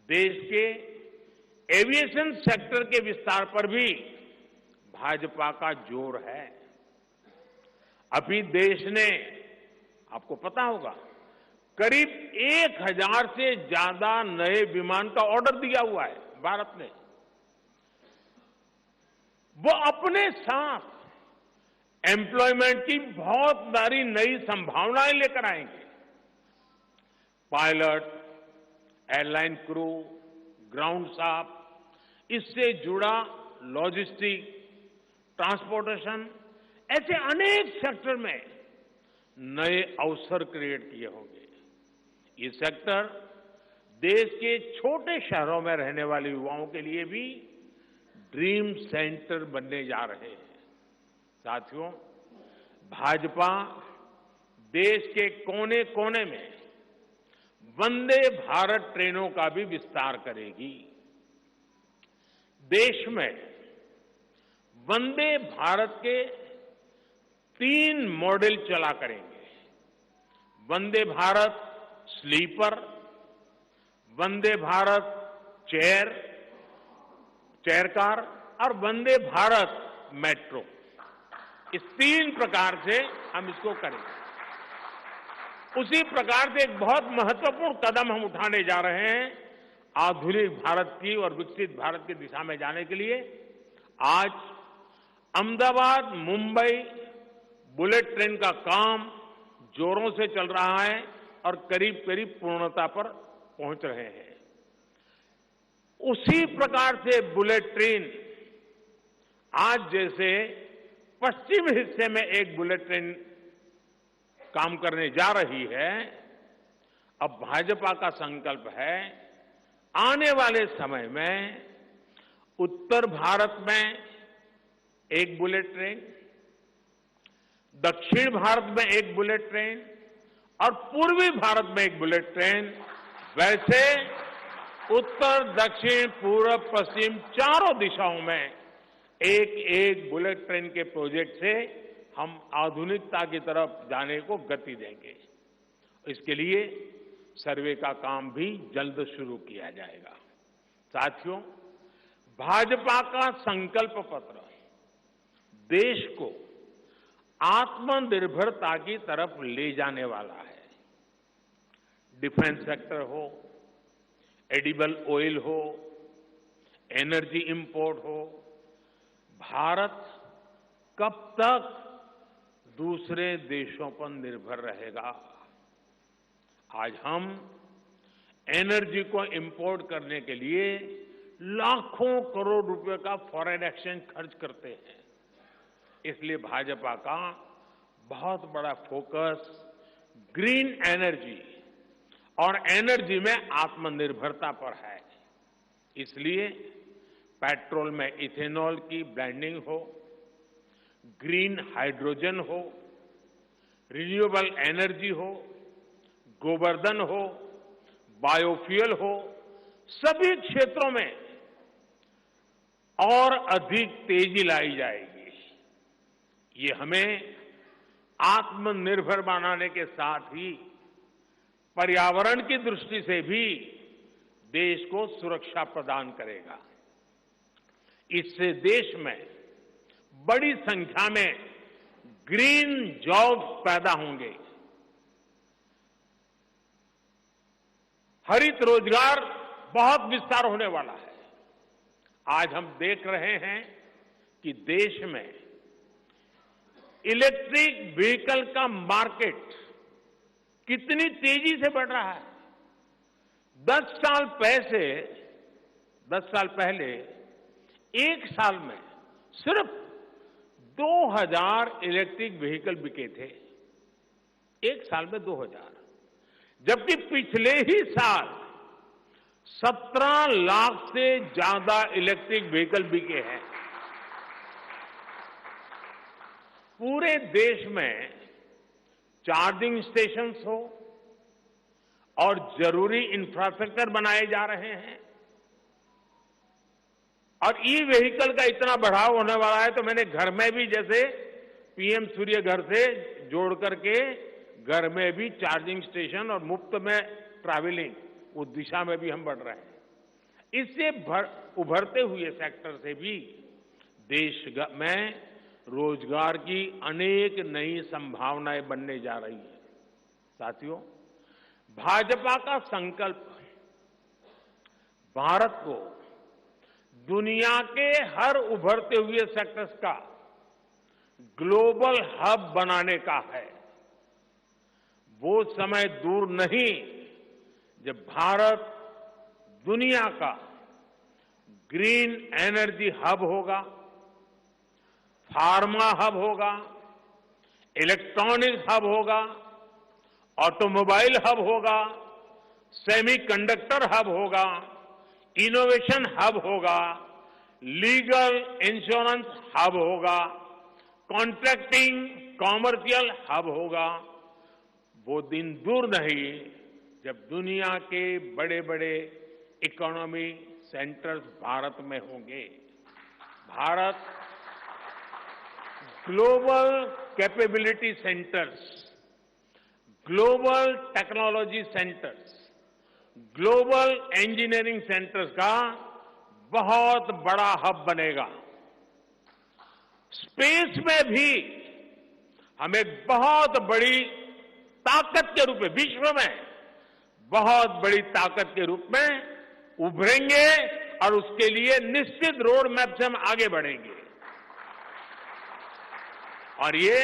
देश के aviation sector के विस्तार पर भी भाजपा का जोर है। अभी देश ने, आपको पता होगा, करीब 1000 से ज्यादा नए विमान का ऑर्डर दिया हुआ है भारत ने। वो अपने साथ एम्प्लॉयमेंट की बहुत सारी नई संभावनाएं लेकर आएंगे। Pilot, airline crew, ground staff, इससे जुड़ा लॉजिस्टिक, ट्रांसपोर्टेशन, ऐसे अनेक सेक्टर में नए अवसर क्रिएट किए होंगे। ये सेक्टर देश के छोटे शहरों में रहने वाले युवाओं के लिए भी ड्रीम सेंटर बनने जा रहे हैं। साथियों, भाजपा देश के कोने कोने में वंदे भारत ट्रेनों का भी विस्तार करेगी। देश में वंदे भारत के 3 मॉडल चला करेंगे। Vande Bharat sleeper, Vande Bharat chair car और वंदे भारत मेट्रो। इस 3 प्रकार से हम इसको करेंगे। उसी प्रकार से एक बहुत महत्वपूर्ण कदम हम उठाने जा रहे हैं आधुनिक भारत की और विकसित भारत की दिशा में जाने के लिए। आज अहमदाबाद मुंबई बुलेट ट्रेन का काम जोरों से चल रहा है और करीब करीब पूर्णता पर पहुंच रहे हैं। उसी प्रकार से बुलेट ट्रेन आज जैसे पश्चिम हिस्से में एक बुलेट ट्रेन काम करने जा रही है, अब भाजपा का संकल्प है आने वाले समय में उत्तर भारत में एक बुलेट ट्रेन, दक्षिण भारत में एक बुलेट ट्रेन और पूर्वी भारत में एक बुलेट ट्रेन, वैसे उत्तर, दक्षिण, पूर्व, पश्चिम चारों दिशाओं में एक एक बुलेट ट्रेन के प्रोजेक्ट से हम आधुनिकता की तरफ जाने को गति देंगे। इसके लिए सर्वे का काम भी जल्द शुरू किया जाएगा। साथियों, भाजपा का संकल्प पत्र देश को आत्मनिर्भरता की तरफ ले जाने वाला है। डिफेंस सेक्टर हो, एडिबल ऑयल हो, एनर्जी इंपोर्ट हो, भारत कब तक दूसरे देशों पर निर्भर रहेगा? आज हम एनर्जी को इंपोर्ट करने के लिए लाखों करोड़ रुपए का फॉरेन एक्सचेंज खर्च करते हैं। इसलिए भाजपा का बहुत बड़ा फोकस ग्रीन एनर्जी और एनर्जी में आत्मनिर्भरता पर है। इसलिए पेट्रोल में इथेनॉल की ब्लेंडिंग हो, ग्रीन हाइड्रोजन हो, रिन्यूएबल एनर्जी हो, गोवर्धन हो, बायोफ्यूल हो, सभी क्षेत्रों में और अधिक तेजी लाई जाएगी। ये हमें आत्मनिर्भर बनाने के साथ ही पर्यावरण की दृष्टि से भी देश को सुरक्षा प्रदान करेगा। इससे देश में बड़ी संख्या में ग्रीन जॉब्स पैदा होंगे, हरित रोजगार बहुत विस्तार होने वाला है। आज हम देख रहे हैं कि देश में इलेक्ट्रिक व्हीकल का मार्केट कितनी तेजी से बढ़ रहा है। 10 साल पहले एक साल में सिर्फ 2000 इलेक्ट्रिक व्हीकल बिके थे। एक साल में 2000, जबकि पिछले ही साल 17 लाख से ज्यादा इलेक्ट्रिक व्हीकल बिके हैं। पूरे देश में चार्जिंग स्टेशंस हो और जरूरी इंफ्रास्ट्रक्चर बनाए जा रहे हैं और ई व्हीकल का इतना बढ़ाव होने वाला है, तो मैंने घर में भी जैसे पीएम सूर्य घर से जोड़ करके घर में भी चार्जिंग स्टेशन और मुफ्त में ट्रैवलिंग, उस दिशा में भी हम बढ़ रहे हैं। इससे उभरते हुए सेक्टर से भी देश में रोजगार की अनेक नई संभावनाएं बनने जा रही है। साथियों, भाजपा का संकल्प भारत को दुनिया के हर उभरते हुए सेक्टर्स का ग्लोबल हब बनाने का है। वो समय दूर नहीं जब भारत दुनिया का ग्रीन एनर्जी हब होगा, फार्मा हब होगा, इलेक्ट्रॉनिक्स हब होगा, ऑटोमोबाइल हब होगा, सेमीकंडक्टर हब होगा, इनोवेशन हब होगा, लीगल इंश्योरेंस हब होगा, कॉन्ट्रैक्टिंग कॉमर्शियल हब होगा। वो दिन दूर नहीं जब दुनिया के बड़े बड़े इकोनॉमी सेंटर्स भारत में होंगे। Bharat global capability centres, global technology centres, global engineering centres का बहुत बड़ा हब बनेगा। स्पेस में भी हम एक बहुत बड़ी ताकत के रूप में, विश्व में बहुत बड़ी ताकत के रूप में उभरेंगे और उसके लिए निश्चित रोड मैप से हम आगे बढ़ेंगे। और ये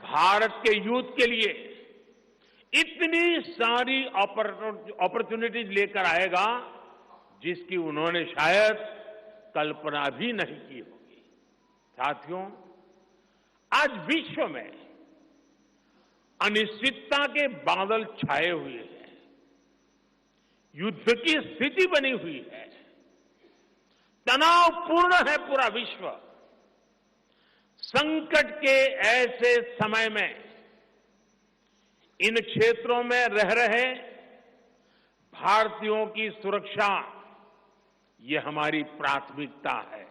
भारत के यूथ के लिए इतनी सारी अपॉर्चुनिटीज लेकर आएगा जिसकी उन्होंने शायद कल्पना भी नहीं की होगी। साथियों, आज विश्व में अनिश्चितता के बादल छाए हुए हैं, युद्ध की स्थिति बनी हुई है, तनावपूर्ण है पूरा विश्व। संकट के ऐसे समय में इन क्षेत्रों में रह रहे भारतीयों की सुरक्षा ये हमारी प्राथमिकता है।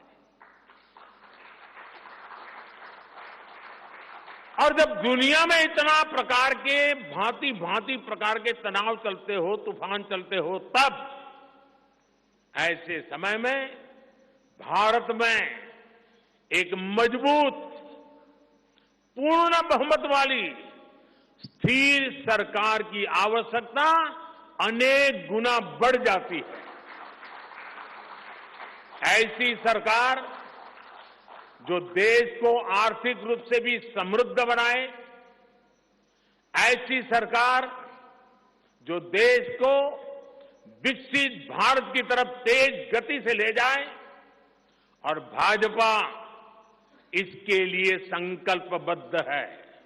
और जब दुनिया में इतना प्रकार के भांति भांति प्रकार के तनाव चलते हो, तूफान चलते हो, तब ऐसे समय में भारत में एक मजबूत, पूर्ण बहुमत वाली स्थिर सरकार की आवश्यकता अनेक गुना बढ़ जाती है। ऐसी सरकार जो देश को आर्थिक रूप से भी समृद्ध बनाए, ऐसी सरकार जो देश को विकसित भारत की तरफ तेज गति से ले जाए, और भाजपा इसके लिए संकल्पबद्ध है।